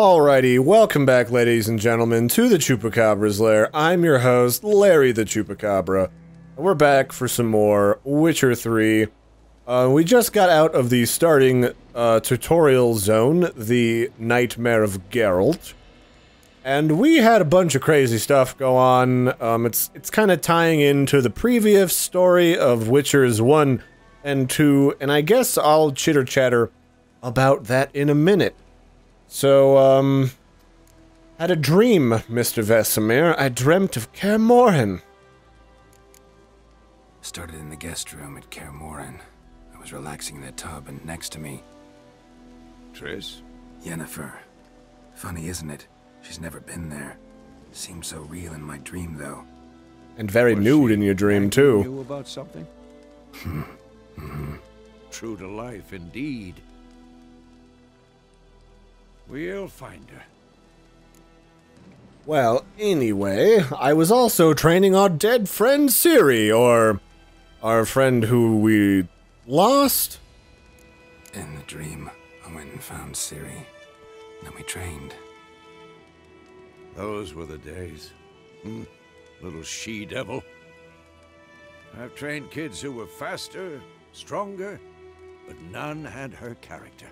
Alrighty, welcome back, ladies and gentlemen, to the Chupacabra's lair. I'm your host, Larry the Chupacabra. We're back for some more Witcher 3. We just got out of the starting tutorial zone, the Nightmare of Geralt. And we had a bunch of crazy stuff go on. It's kind of tying into the previous story of Witchers 1 and 2, and I guess I'll chitter-chatter about that in a minute. So, had a dream, Mr. Vesemir. I dreamt of Kaer Morhen. Started in the guest room at Kaer Morhen. I was relaxing in a tub, and next to me... Triss? Yennefer. Funny, isn't it? She's never been there. Seemed so real in my dream, though. And very nude in your dream, too. You about something? True to life, indeed. We'll find her. Well, anyway, I was also training our dead friend Ciri, or our friend who we lost? In the dream, I went and found Ciri. Then we trained. Those were the days. Little she-devil. I've trained kids who were faster, stronger, but none had her character.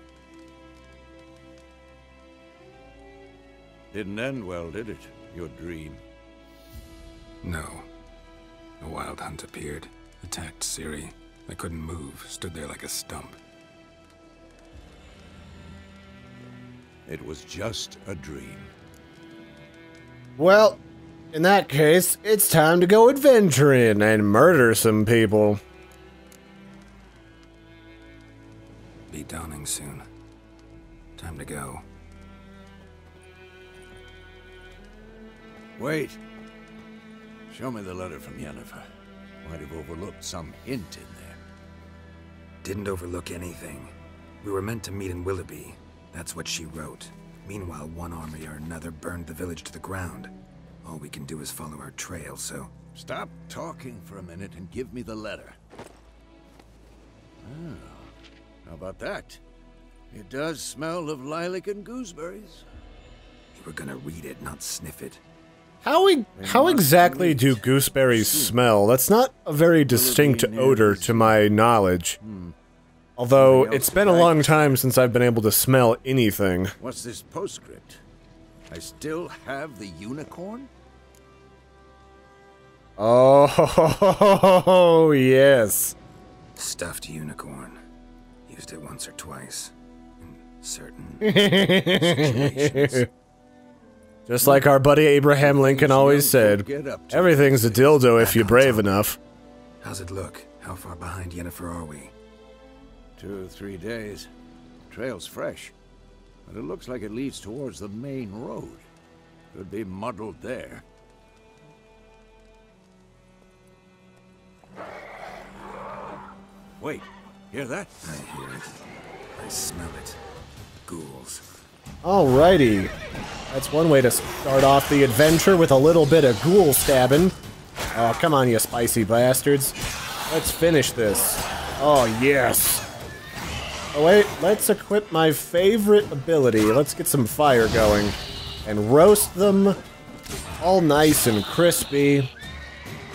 Didn't end well, did it? Your dream? No. A wild hunt appeared, attacked Ciri. I couldn't move, stood there like a stump. It was just a dream. Well, in that case, it's time to go adventuring and murder some people. Be dawning soon. Time to go. Wait. Show me the letter from Yennefer. Might have overlooked some hint in there. Didn't overlook anything. We were meant to meet in Willoughby. That's what she wrote. Meanwhile, one army or another burned the village to the ground. All we can do is follow her trail, so... Stop talking for a minute and give me the letter. Oh, how about that? It does smell of lilac and gooseberries. You were gonna read it, not sniff it. How exactly do gooseberries smell? That's not a very distinct odor to my knowledge. Although, it's been a long time since I've been able to smell anything. What's this postscript? I still have the unicorn? Oh, yes. Stuffed unicorn. Used it once or twice. In certain situations. Just like our buddy Abraham Lincoln always said, everything's a dildo if you're brave enough. How's it look? How far behind Yennefer are we? 2 or 3 days. Trail's fresh, but it looks like it leads towards the main road. Could be muddled there. Wait, hear that? I hear it. I smell it. Ghouls. Alrighty. That's one way to start off the adventure, with a little bit of ghoul stabbing. Oh, come on, you spicy bastards. Let's finish this. Oh, yes. Oh, wait, let's equip my favorite ability. Let's get some fire going. And roast them all nice and crispy.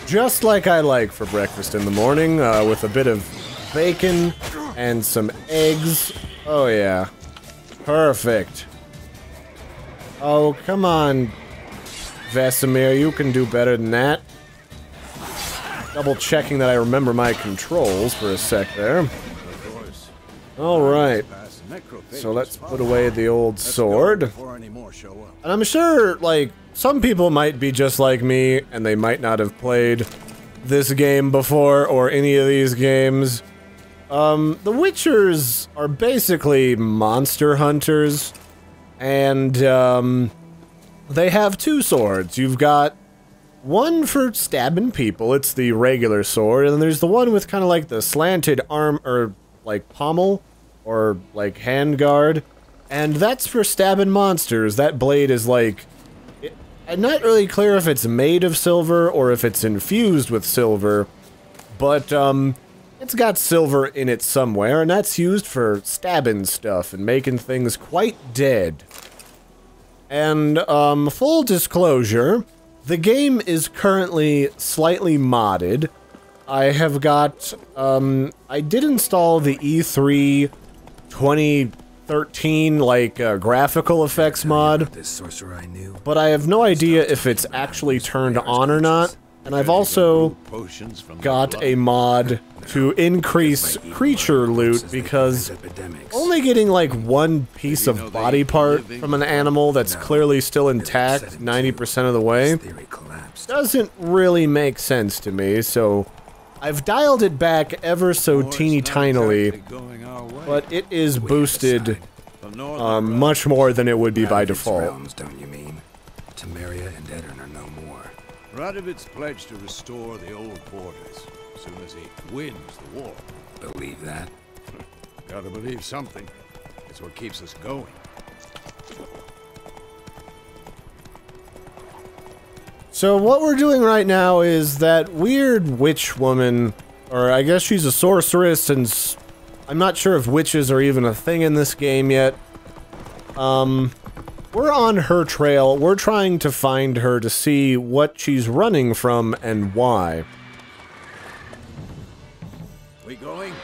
Just like I like for breakfast in the morning, with a bit of bacon and some eggs. Oh, yeah. Perfect. Oh, come on, Vesemir, you can do better than that. Double checking that I remember my controls for a sec there. Alright. So let's put away the old sword. And I'm sure, like, some people might be just like me, and they might not have played this game before, or any of these games. The Witchers are basically monster hunters. And, they have 2 swords. You've got one for stabbing people, it's the regular sword, and then there's the one with kind of like the slanted arm, or like pommel, or like handguard, and that's for stabbing monsters. That blade is like... I'm not really clear if it's made of silver, or if it's infused with silver, but, it's got silver in it somewhere, and that's used for stabbing stuff and making things quite dead. And, full disclosure, the game is currently slightly modded. I have got, I did install the E3 2013, like, graphical effects mod, but I have no idea if it's actually turned on or not. And I've also got a mod to increase creature loot, because only getting like one piece of body part from an animal that's clearly still intact 90% of the way doesn't really make sense to me, so I've dialed it back ever so teeny tinily, but it is boosted much more than it would be by default. Radovid's pledged to restore the old borders as soon as he wins the war. Believe that? Gotta believe something. It's what keeps us going. So what we're doing right now is that weird witch woman, or I guess she's a sorceress, and I'm not sure if witches are even a thing in this game yet. We're on her trail. We're trying to find her to see what she's running from and why. We going?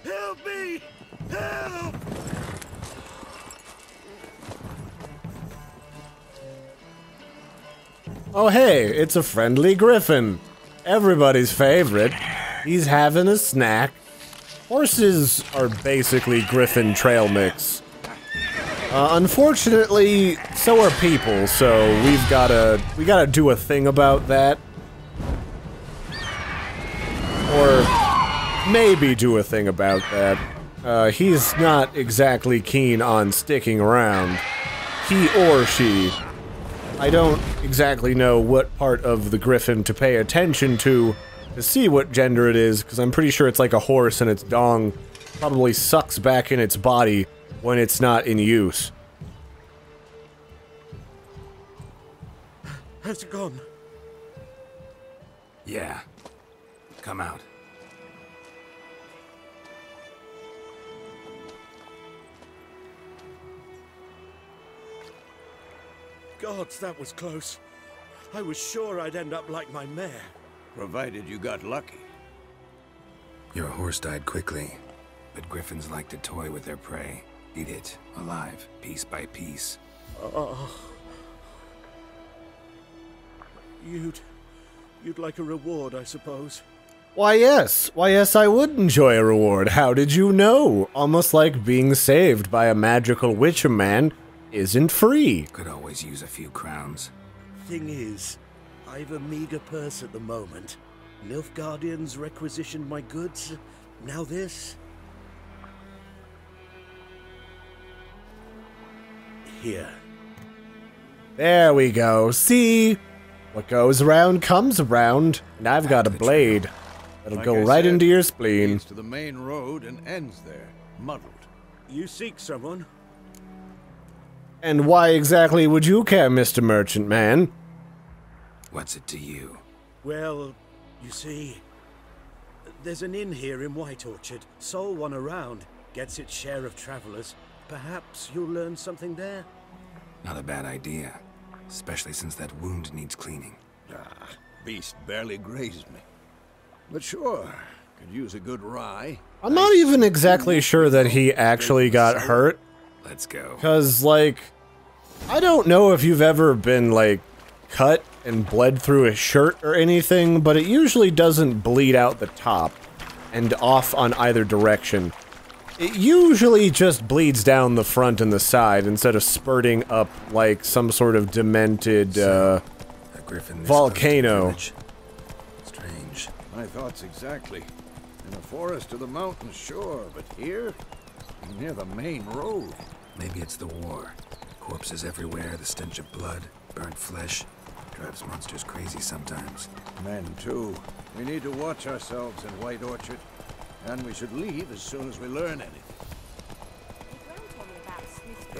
Help me! Help! Oh hey, it's a friendly griffin. Everybody's favorite. He's having a snack. Horses are basically griffin trail mix. Unfortunately, so are people, so we gotta do a thing about that. Or maybe do a thing about that. He's not exactly keen on sticking around. He or she. I don't exactly know what part of the griffin to pay attention to see what gender it is, because I'm pretty sure it's like a horse and its dong probably sucks back in its body when it's not in use. Has it gone? Yeah. Come out. Gods, that was close. I was sure I'd end up like my mare. Provided you got lucky. Your horse died quickly, but griffins like to toy with their prey. Eat it, alive, piece by piece. You'd like a reward, I suppose. Why yes, I would enjoy a reward. How did you know? Almost like being saved by a magical witcher man isn't free. Could always use a few crowns. Thing is, I've a meager purse at the moment. Nilfgaardians requisitioned my goods. Now this. Here. There we go. See? What goes around comes around. And I've got a blade. It'll go right into your spleen. Leads to the main road and ends there, muddled. You seek someone? And why exactly would you care, Mr. Merchant Man? What's it to you? Well, you see, there's an inn here in White Orchard. Sole one around. Gets its share of travelers. Perhaps you'll learn something there? Not a bad idea. Especially since that wound needs cleaning. Ah, beast barely grazed me. But sure, could use a good rye. I'm not even exactly sure that he actually got hurt. Let's go. Because, like, I don't know if you've ever been, like, cut and bled through a shirt or anything, but it usually doesn't bleed out the top and off on either direction. It usually just bleeds down the front and the side instead of spurting up like some sort of demented volcano. Strange. My thoughts exactly. In the forest or the mountains, sure, but here, near the main road. Maybe it's the war. Corpses everywhere, the stench of blood, burnt flesh. Drives monsters crazy sometimes. Men, too. We need to watch ourselves in White Orchard. And we should leave as soon as we learn anything. Your grand told me about Smith.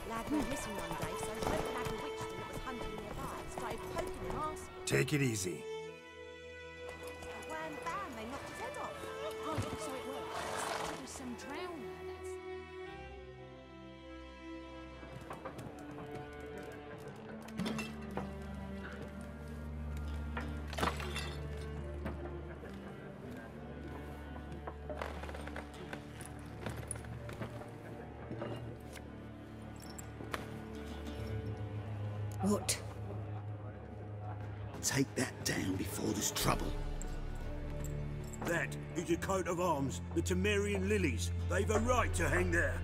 Lad went missing one day, so the local lad witch thing that was hunting nearby started poking him asking. Take it easy. Wham bam, they knocked his head off. Oh, so it worked. There was some drowning, lads. What? Take that down before there's trouble. That is a coat of arms, the Temerian lilies. They've a right to hang there.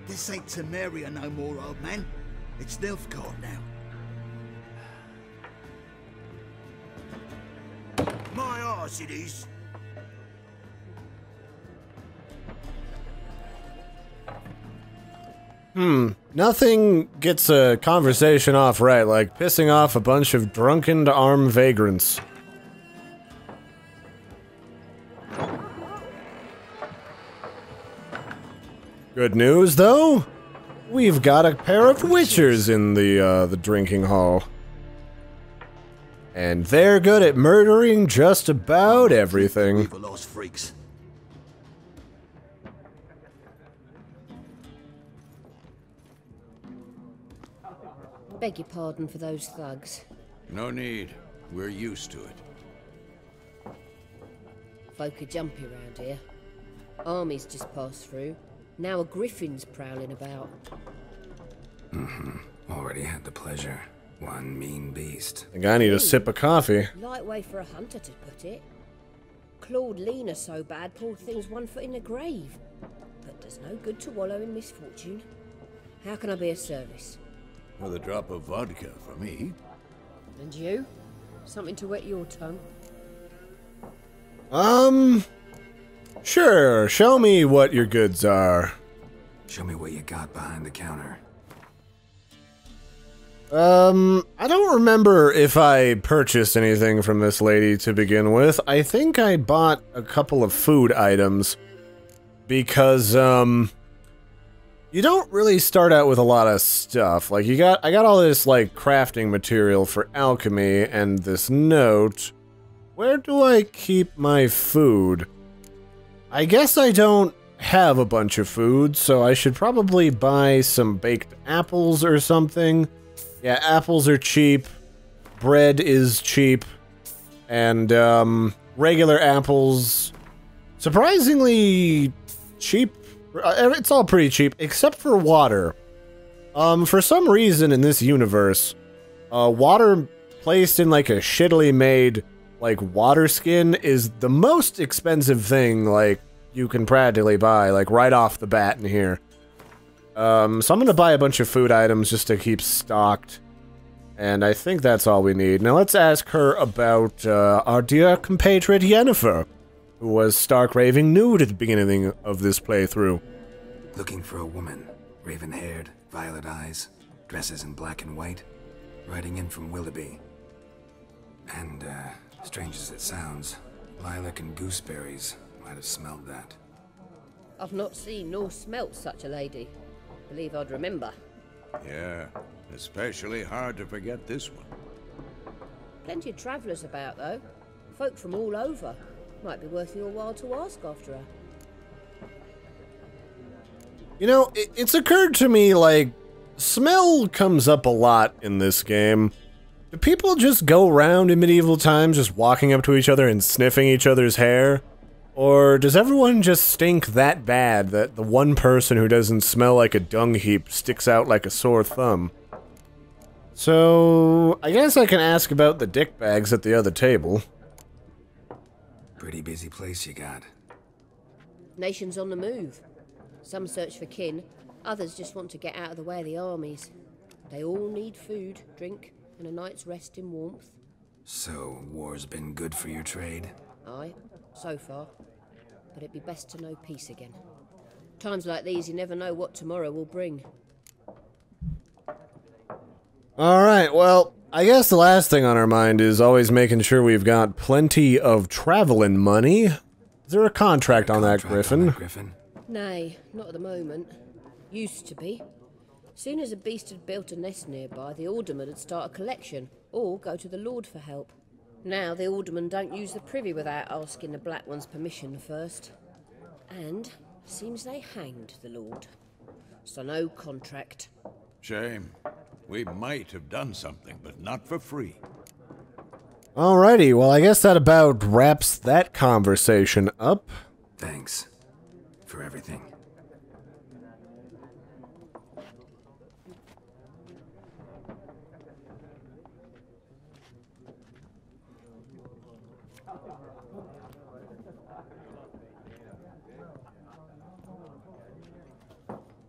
This ain't Temeria no more, old man. It's Nilfgaard now. My arse it is. Nothing gets a conversation off right like pissing off a bunch of drunken armed vagrants. Good news, though. We've got a pair of witchers in the drinking hall. And they're good at murdering just about everything. We've lost freaks. Beg your pardon for those thugs. No need. We're used to it. Folk are jumpy round here. Armies just passed through. Now a griffin's prowling about. Already had the pleasure. One mean beast. I think I need a sip of coffee. Light way for a hunter to put it. Clawed Lena so bad, poor thing's 1 foot in the grave. But does no good to wallow in misfortune. How can I be of service? With a drop of vodka for me. And you? Something to wet your tongue? Sure. Show me what your goods are. Show me what you got behind the counter. I don't remember if I purchased anything from this lady to begin with. I think I bought a couple of food items. Because, you don't really start out with a lot of stuff. Like, I got all this, like, crafting material for alchemy and this note. Where do I keep my food? I guess I don't have a bunch of food, so I should probably buy some baked apples or something. Yeah, apples are cheap. Bread is cheap. And, regular apples, surprisingly cheap. It's all pretty cheap, except for water. For some reason in this universe, water placed in, like, a shittily made, like, water skin is the most expensive thing, like, you can practically buy, like, right off the bat in here. So I'm gonna buy a bunch of food items just to keep stocked. And I think that's all we need. Now let's ask her about, our dear compatriot Yennefer, who was stark raving nude at the beginning of this playthrough. Looking for a woman. Raven-haired, violet eyes, dresses in black and white. Riding in from Willoughby. And, strange as it sounds, lilac and gooseberries might have smelled that. I've not seen nor smelt such a lady. Believe I'd remember. Yeah, especially hard to forget this one. Plenty of travellers about, though. Folk from all over. Might be worth your while to ask after her. You know, it's occurred to me, like, smell comes up a lot in this game. Do people just go around in medieval times just walking up to each other and sniffing each other's hair? Or does everyone just stink that bad that the one person who doesn't smell like a dung heap sticks out like a sore thumb? So, I guess I can ask about the dick bags at the other table. Pretty busy place you got. Nations on the move. Some search for kin, others just want to get out of the way of the armies. They all need food, drink, and a night's rest in warmth. So, war's been good for your trade? Aye, so far. But it'd be best to know peace again. Times like these, you never know what tomorrow will bring. Alright, well, I guess the last thing on our mind is always making sure we've got plenty of traveling money. Is there a contract on that, Griffin? Nay, not at the moment. Used to be. Soon as a beast had built a nest nearby, the alderman would start a collection, or go to the Lord for help. Now the aldermen don't use the privy without asking the Black One's permission first. And seems they hanged the Lord. So no contract. Shame. We might have done something, but not for free. Alrighty, well I guess that about wraps that conversation up. Thanks. For everything.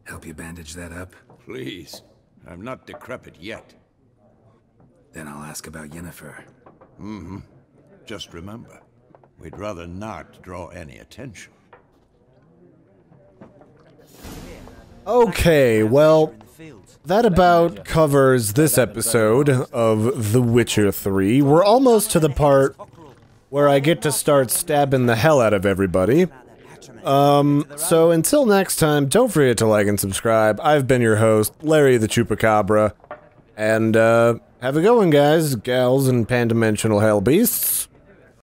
Help you bandage that up? Please. I'm not decrepit yet. Then I'll ask about Yennefer. Mm-hmm. Just remember, we'd rather not draw any attention. Okay, well, that about covers this episode of The Witcher 3. We're almost to the part where I get to start stabbing the hell out of everybody. So until next time, don't forget to like and subscribe. I've been your host, Larry the Chupacabra, and, have a good one, guys, gals, and pan-dimensional hell beasts.